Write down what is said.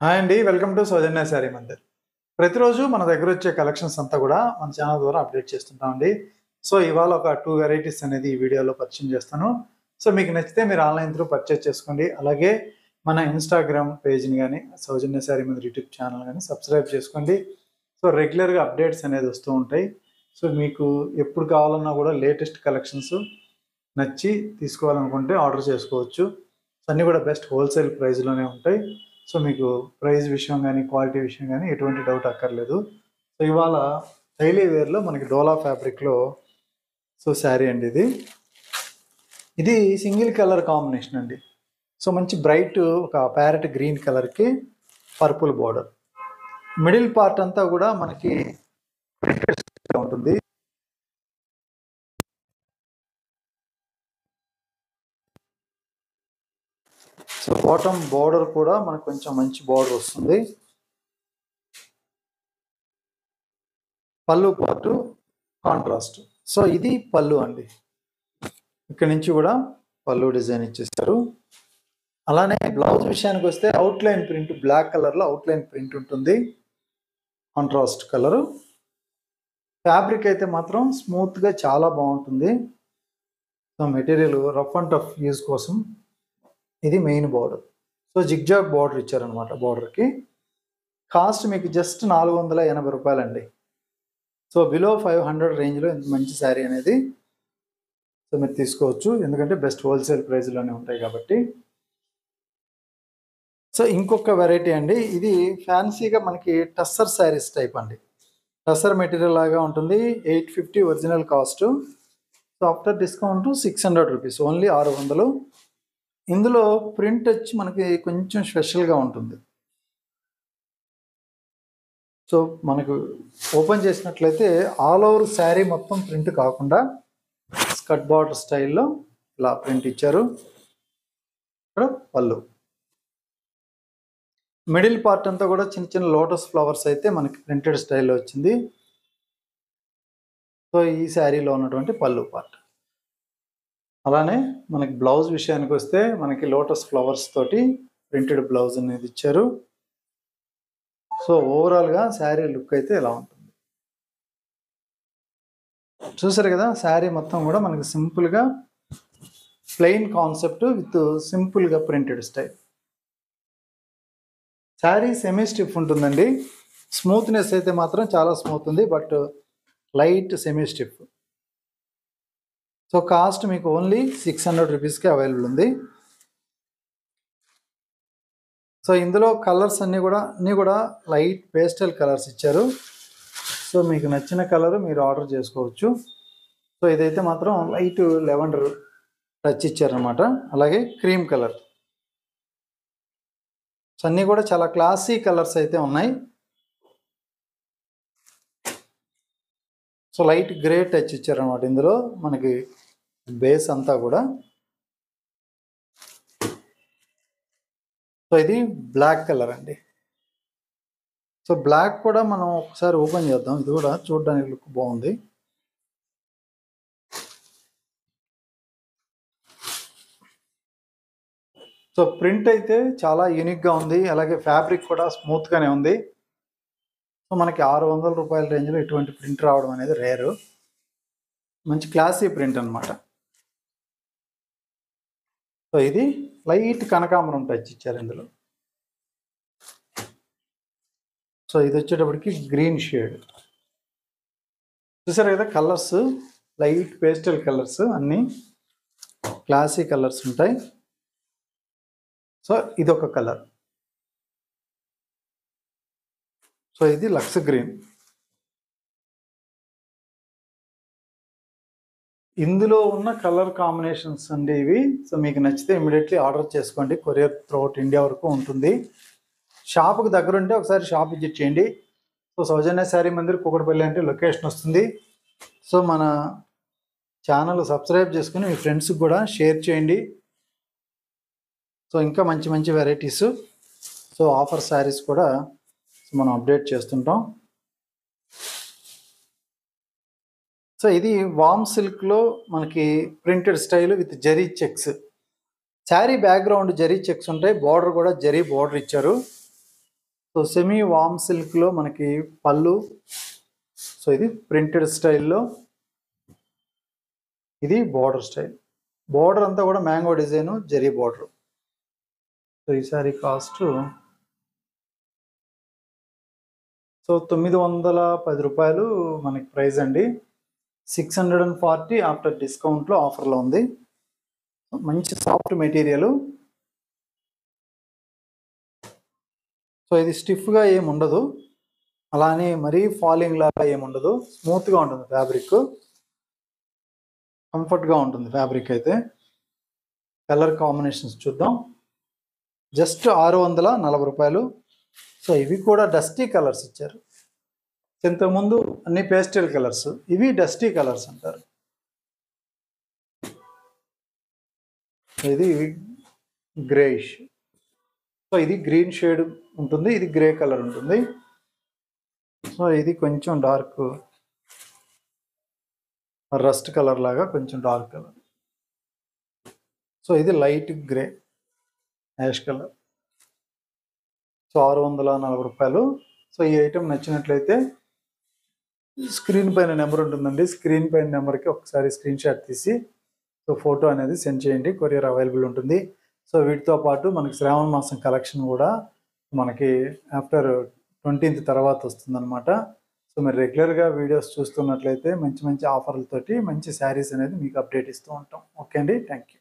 Hi అండి, welcome to సౌజన్య శారీ మందిర్. ప్రతిరోజు మన దగ్గర వచ్చే కలెక్షన్స్ అంతా కూడా మన ఛానల్ ద్వారా అప్డేట్ చేస్తుంటామండి. సో ఇవాళ ఒక 2 వెరైటీస్ అనేది ఈ వీడియోలో పరిచయం చేస్తాను. సో మీకు నచ్చితే మీరు ఆన్లైన్ త్రూ పర్చేజ్ చేసుకోండి. అలాగే మన ఇన్స్టాగ్రామ్ పేజ్ని కానీ సౌజన్య శారీ మందిర్ యూట్యూబ్ ఛానల్ కానీ సబ్స్క్రైబ్ చేసుకోండి. సో రెగ్యులర్గా అప్డేట్స్ అనేది వస్తూ ఉంటాయి. సో మీకు ఎప్పుడు కావాలన్నా కూడా లేటెస్ట్ కలెక్షన్స్ నచ్చి తీసుకోవాలనుకుంటే ఆర్డర్ చేసుకోవచ్చు. సో అన్నీ కూడా బెస్ట్ హోల్సేల్ ప్రైస్లోనే ఉంటాయి. సో మీకు ప్రైస్ విషయం కానీ క్వాలిటీ విషయం కానీ ఎటువంటి డౌట్ అక్కర్లేదు. సో ఇవాళ డైలీ వేర్లో మనకి డోలా ఫ్యాబ్రిక్లో సో శారీ అండి ఇది సింగిల్ కలర్ కాంబినేషన్ అండి. సో మంచి బ్రైట్ ఒక ప్యారెట్ గ్రీన్ కలర్కి పర్పుల్ బార్డర్, మిడిల్ పార్ట్ అంతా కూడా మనకి ఉంటుంది. సో బాటమ్ బార్డర్ కూడా మనకు కొంచెం మంచి బార్డర్ వస్తుంది. పళ్ళు పార్ట్ కాంట్రాస్ట్. సో ఇది పళ్ళు అండి. ఇక్కడ నుంచి కూడా పళ్ళు డిజైన్ ఇచ్చేస్తారు. అలానే బ్లౌజ్ విషయానికి వస్తే అవుట్లైన్ ప్రింట్ బ్లాక్ కలర్లో అవుట్లైన్ ప్రింట్ ఉంటుంది, కాంట్రాస్ట్ కలరు. ఫ్యాబ్రిక్ అయితే మాత్రం స్మూత్గా చాలా బాగుంటుంది. So material rough and tough use కోసం ఇది main border. So zigzag border ఇచ్చారనమాట. బార్డర్కి కాస్ట్ మీకు జస్ట్ 480 రూపాయలండి. సో బిలో 500 రేంజ్లో ఇంత మంచి శారీ అనేది సో మీరు తీసుకోవచ్చు, ఎందుకంటే బెస్ట్ హోల్సేల్ ప్రైస్లోనే ఉంటాయి కాబట్టి. సో ఇంకొక వెరైటీ అండి, ఇది ఫ్యాన్సీగా మనకి టస్సర్ శారీస్ టైప్ అండి. టస్సర్ మెటీరియల్ లాగా ఉంటుంది. 850 original cost. So after discount 600 rupees, only 600. ఇందులో ప్రింట్ వచ్చి మనకి కొంచెం స్పెషల్గా ఉంటుంది. సో మనకు ఓపెన్ చేసినట్లయితే ఆల్ ఓవర్ శారీ మొత్తం ప్రింట్ కాకుండా స్కర్ట్ బార్డర్ స్టైల్లో ఇలా ప్రింట్ ఇచ్చారు. ఇక్కడ పళ్ళు, మిడిల్ పార్ట్ అంతా కూడా చిన్న చిన్న లోటస్ ఫ్లవర్స్ అయితే మనకి ప్రింటెడ్ స్టైల్లో వచ్చింది. సో ఈ శారీలో ఉన్నటువంటి పళ్ళు పార్ట్. అలానే మనకి బ్లౌజ్ విషయానికి వస్తే మనకి లోటస్ ఫ్లవర్స్ తోటి ప్రింటెడ్ బ్లౌజ్ అనేది ఇచ్చారు. సో ఓవరాల్గా శారీ లుక్ అయితే ఇలా ఉంటుంది. చూసారు కదా, శారీ మొత్తం కూడా మనకి సింపుల్గా ప్లెయిన్ కాన్సెప్ట్ విత్ సింపుల్గా printed style. Sari semi stiff ఉంటుందండి. స్మూత్నెస్ అయితే మాత్రం చాలా స్మూత్ ఉంది, but light semi stiff. So cost మీకు ఓన్లీ 600 రూపీస్కి అవైలబుల్ ఉంది. సో ఇందులో కలర్స్ అన్నీ కూడా లైట్ పేస్టల్ కలర్స్ ఇచ్చారు. సో మీకు నచ్చిన కలర్ మీరు ఆర్డర్ చేసుకోవచ్చు. సో ఇదైతే మాత్రం లైట్ లెవెండర్ టచ్ ఇచ్చారనమాట. అలాగే క్రీమ్ కలర్. సో అన్నీ కూడా చాలా క్లాసీ కలర్స్ అయితే ఉన్నాయి. సో లైట్ గ్రే టచ్ ఇచ్చారనమాట ఇందులో మనకి బేస్ అంతా కూడా. సో ఇది బ్లాక్ కలర్ అండి. సో బ్లాక్ కూడా మనం ఒకసారి ఓపెన్ చేద్దాం. ఇది కూడా చూడడానికి లుక్ బాగుంది. సో ప్రింట్ అయితే చాలా యూనిక్గా ఉంది. అలాగే ఫ్యాబ్రిక్ కూడా స్మూత్గానే ఉంది. సో మనకి 600 రూపాయల రేంజ్లో ఇటువంటి ప్రింట్ రావడం అనేది రేరు. మంచి క్లాసీ ప్రింట్ అనమాట. సో ఇది లైట్ కనకాంబరం టచ్ ఇచ్చారు ఇందులో. సో ఇది వచ్చేటప్పటికి గ్రీన్ షేడ్. చూసారు కదా, కలర్స్ లైట్ పేస్టల్ కలర్స్, అన్నీ క్లాసీ కలర్స్ ఉంటాయి. సో ఇది ఒక కలర్. సో ఇది లక్స్ గ్రీన్. ఇందులో ఉన్న కలర్ కాంబినేషన్స్ అండి ఇవి. సో మీకు నచ్చితే ఇమీడియట్లీ ఆర్డర్ చేసుకోండి. కొరియర్ త్రూఅవుట్ ఇండియా వరకు ఉంటుంది. షాప్కి దగ్గర ఉంటే ఒకసారి షాప్ విజిట్ చేయండి. సో సౌజన్య శారీ మందిర్ కూకట్పల్లి అంటే లొకేషన్ వస్తుంది. సో మన ఛానల్ సబ్స్క్రైబ్ చేసుకుని మీ ఫ్రెండ్స్కి కూడా షేర్ చేయండి. సో ఇంకా మంచి మంచి వెరైటీస్, సో ఆఫర్ శారీస్ కూడా మనం అప్డేట్ చేస్తుంటాం. సో ఇది వామ్ సిల్క్లో మనకి printed style with zari checks. Sari background zari checks ఉంటాయి. బార్డర్ కూడా జరీ బార్డర్ ఇచ్చారు. సో సెమీ వామ్ సిల్క్లో మనకి పళ్ళు. సో ఇది ప్రింటెడ్ స్టైల్లో, ఇది బార్డర్ స్టైల్. బార్డర్ అంతా కూడా mango design, zari border. So ఈ సారీ కాస్ట్ సో 910 రూపాయలు మనకి ప్రైస్ అండి. 640 ఆఫ్టర్ డిస్కౌంట్లో ఆఫర్లో ఉంది. మంచి సాఫ్ట్ మెటీరియల్. సో ఇది స్టిఫ్గా ఏమి ఉండదు, అలానే మరీ ఫాలింగ్ లాగా ఏమి ఉండదు, స్మూత్గా ఉంటుంది ఫ్యాబ్రిక్, కంఫర్ట్గా ఉంటుంది ఫ్యాబ్రిక్ అయితే. కలర్ కాంబినేషన్స్ చూద్దాం. జస్ట్ 640 రూపాయలు. సో ఇవి కూడా డస్టీ కలర్స్ ఇచ్చారు. ఇంతకుముందు అన్ని పేస్టల్ కలర్స్, ఇవి డస్టీ కలర్స్ అంటారు. ఇది గ్రేయిష్. సో ఇది గ్రీన్ షేడ్ ఉంటుంది, ఇది గ్రే కలర్ ఉంటుంది. సో ఇది కొంచెం డార్క్ రస్ట్ కలర్ లాగా, కొంచెం డార్క్ కలర్. సో ఇది light grey ash colour. So 640 రూపాయలు. సో ఈ ఐటెం నచ్చినట్లయితే స్క్రీన్ పైన నెంబర్ ఉంటుందండి, స్క్రీన్ పైన నెంబర్కి ఒకసారి స్క్రీన్ షాట్ తీసి సో ఫోటో అనేది సెండ్ చేయండి, కొరియర్ అవైలబుల్ ఉంటుంది. సో వీటితో పాటు మనకి శ్రావణ మాసం కలెక్షన్ కూడా మనకి ఆఫ్టర్ 20th తర్వాత వస్తుందన్నమాట. సో మీరు రెగ్యులర్గా వీడియోస్ చూస్తున్నట్లయితే మంచి మంచి ఆఫర్లతోటి మంచి శారీస్ అనేది మీకు అప్డేట్ ఇస్తూ ఉంటాం. ఓకే అండి, థ్యాంక్ యూ.